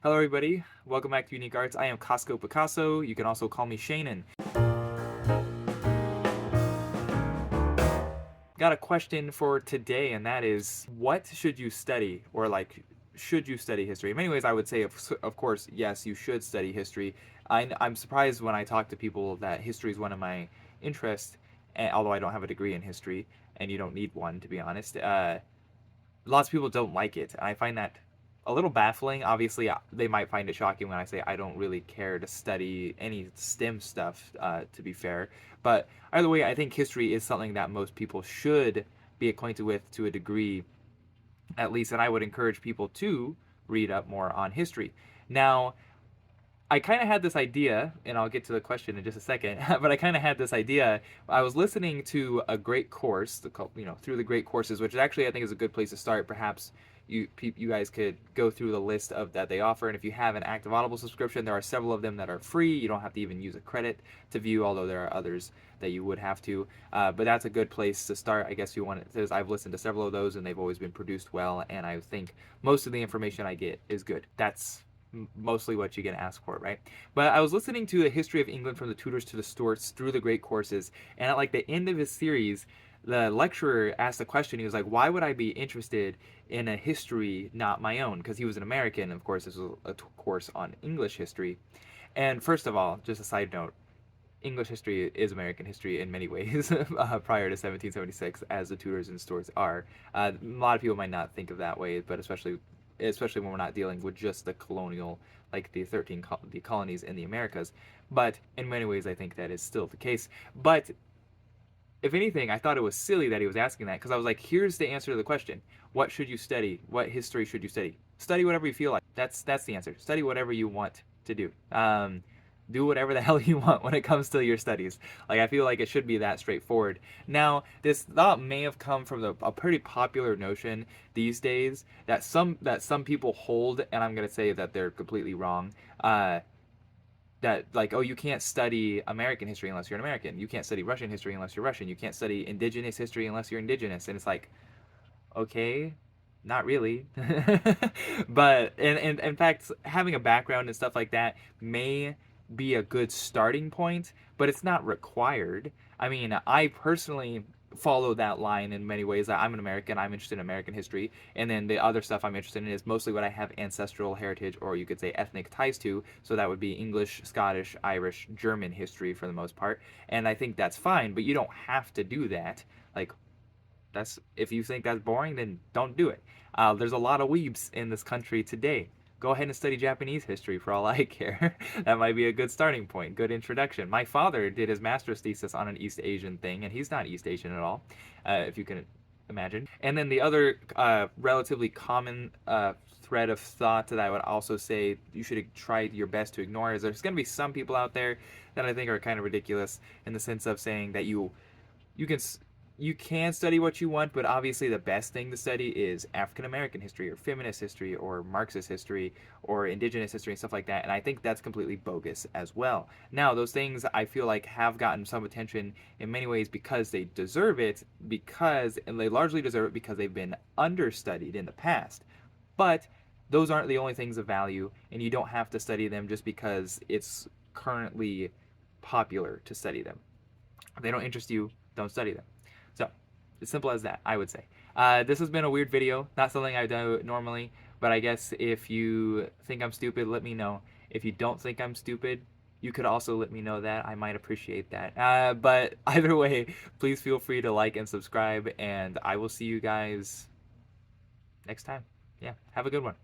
Hello everybody, welcome back to Unique Arts. I am Costco Picasso. You can also call me Shannon. Got a question for today, and that is, what should you study? Or should you study history? In many ways, I would say, of course, yes, you should study history. I'm surprised when I talk to people that history is one of my interests, although I don't have a degree in history, and you don't need one, to be honest. Lots of people don't like it. I find that a little baffling. Obviously, they might find it shocking when I say I don't really care to study any STEM stuff, to be fair. But either way, I think history is something that most people should be acquainted with to a degree, at least, and I would encourage people to read up more on history. Now, I kind of had this idea, and I'll get to the question in just a second. But I kind of had this idea. I was listening to a great course, through the great courses, which actually I think is a good place to start. Perhaps you guys could go through the list of that they offer, and if you have an active Audible subscription, there are several of them that are free. You don't have to even use a credit to view, although there are others that you would have to. But that's a good place to start. I guess you want it, because I've listened to several of those, and they've always been produced well, and I think most of the information I get is good. That's mostly what you get asked for, right? But I was listening to the history of England from the Tudors to the Stuarts through the great courses, and at like the end of his series, the lecturer asked a question. He was like, "Why would I be interested in a history not my own?" Because he was an American. Of course, this was a course on English history. And first of all, just a side note, English history is American history in many ways, prior to 1776, as the Tudors and Stuarts are. A lot of people might not think of that way, but especially when we're not dealing with just the colonial, like the colonies in the Americas. But in many ways, I think that is still the case. But if anything, I thought it was silly that he was asking that, because I was like, here's the answer to the question: what should you study? What history should you study? Study whatever you feel like. That's the answer. Study whatever you want to do. Do whatever the hell you want when it comes to your studies. Like, I feel like it should be that straightforward. Now, this thought may have come from a pretty popular notion these days that some people hold, and I'm gonna say that they're completely wrong. That, like, oh, you can't study American history unless you're an American. You can't study Russian history unless you're Russian. You can't study indigenous history unless you're indigenous. And it's like, okay, not really. But and in fact, having a background and stuff like that may be a good starting point, but it's not required. I mean, I personally follow that line in many ways. I'm an American, I'm interested in American history, and then the other stuff I'm interested in is mostly what I have ancestral heritage, or you could say ethnic ties to. So that would be English, Scottish, Irish, German history for the most part. And I think that's fine, but you don't have to do that. Like, that's, if you think that's boring, then don't do it. There's a lot of weebs in this country today. Go ahead and study Japanese history for all I care. That might be a good starting point, good introduction. My father did his master's thesis on an East Asian thing, and he's not East Asian at all, if you can imagine. And then the other relatively common thread of thought that I would also say you should try your best to ignore is there's going to be some people out there that I think are kind of ridiculous, in the sense of saying that you can you can study what you want, but obviously the best thing to study is African American history or feminist history or Marxist history or indigenous history and stuff like that. And I think that's completely bogus as well. Now, those things I feel like have gotten some attention in many ways because they deserve it, and they largely deserve it because they've been understudied in the past. But those aren't the only things of value, and you don't have to study them just because it's currently popular to study them. If they don't interest you, don't study them. So, as simple as that, I would say. This has been a weird video, not something I do normally, but I guess if you think I'm stupid, let me know. If you don't think I'm stupid, you could also let me know that. I might appreciate that. But either way, please feel free to like and subscribe, and I will see you guys next time. Yeah, have a good one.